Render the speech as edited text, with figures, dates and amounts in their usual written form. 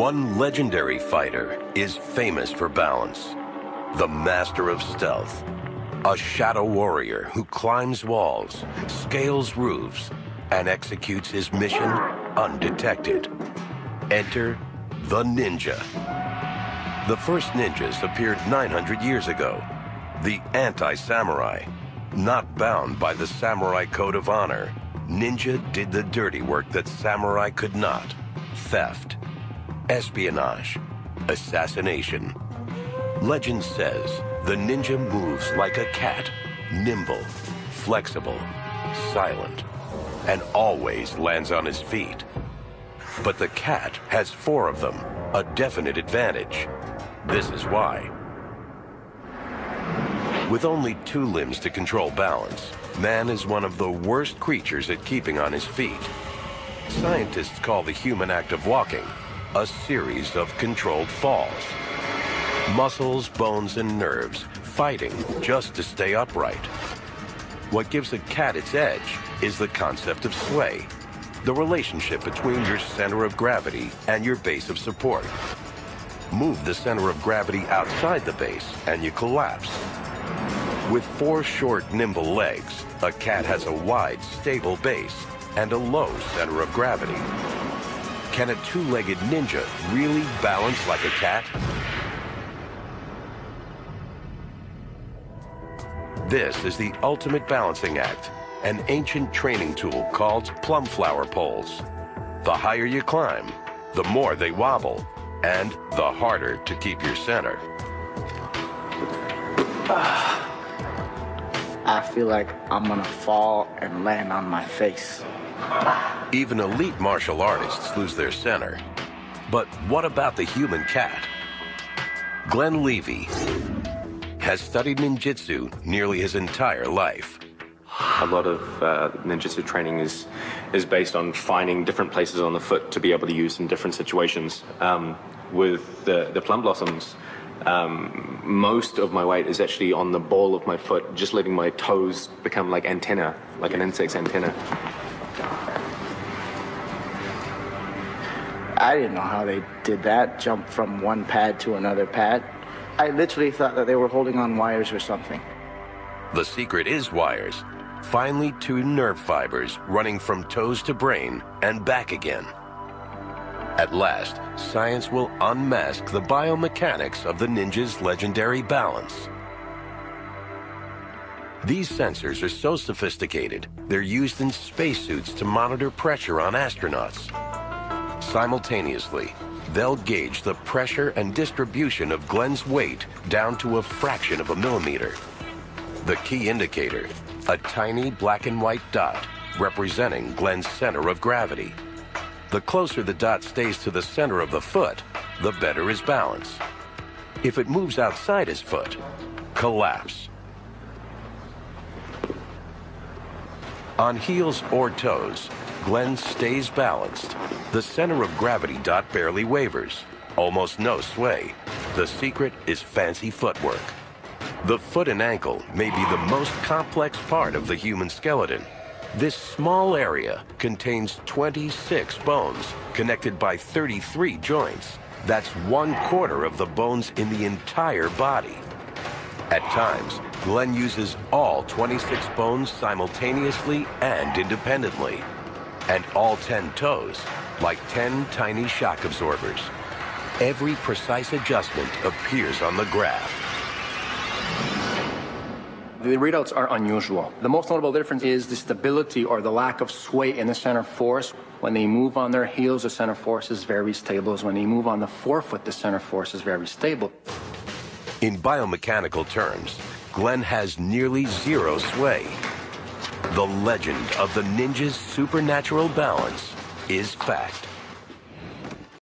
One legendary fighter is famous for balance. The master of stealth. A shadow warrior who climbs walls, scales roofs, and executes his mission undetected. Enter the ninja. The first ninjas appeared 900 years ago. The anti-samurai. Not bound by the samurai code of honor, ninja did the dirty work that samurai could not. Theft, espionage, assassination. Legend says the ninja moves like a cat, nimble, flexible, silent, and always lands on his feet. But the cat has 4 of them, a definite advantage. This is why. With only 2 limbs to control balance, man is one of the worst creatures at keeping on his feet. Scientists call the human act of walking a series of controlled falls. Muscles, bones, and nerves fighting just to stay upright. What gives a cat its edge is the concept of sway, the relationship between your center of gravity and your base of support. Move the center of gravity outside the base and you collapse. With 4 short, nimble legs, a cat has a wide, stable base and a low center of gravity. Can a 2-legged ninja really balance like a cat? This is the ultimate balancing act, an ancient training tool called plum flower poles. The higher you climb, the more they wobble, and the harder to keep your center. I feel like I'm gonna fall and land on my face. Even elite martial artists lose their center. But what about the human cat? Glenn Levy has studied ninjutsu nearly his entire life. A lot of ninjutsu training is based on finding different places on the foot to be able to use in different situations. With the plum blossoms, most of my weight is actually on the ball of my foot, just letting my toes become like antenna, like an insect's antenna. I didn't know how they did that, jump from one pad to another pad. I literally thought that they were holding on wires or something. The secret is wires, finely tuned nerve fibers running from toes to brain and back again. At last, science will unmask the biomechanics of the ninja's legendary balance. These sensors are so sophisticated, they're used in spacesuits to monitor pressure on astronauts. Simultaneously, they'll gauge the pressure and distribution of Glenn's weight down to a fraction of a millimeter. The key indicator, a tiny black and white dot representing Glenn's center of gravity. The closer the dot stays to the center of the foot, the better his balance. If it moves outside his foot, collapse. On heels or toes, Glenn stays balanced. The center of gravity dot barely wavers, almost no sway. The secret is fancy footwork. The foot and ankle may be the most complex part of the human skeleton. This small area contains 26 bones connected by 33 joints. That's 1/4 of the bones in the entire body. At times, Glenn uses all 26 bones simultaneously and independently. And all 10 toes, like 10 tiny shock absorbers. Every precise adjustment appears on the graph. The readouts are unusual. The most notable difference is the stability or the lack of sway in the center force. When they move on their heels, the center force is very stable. When they move on the forefoot, the center force is very stable. In biomechanical terms, Glenn has nearly zero sway. The legend of the ninja's supernatural balance is fact.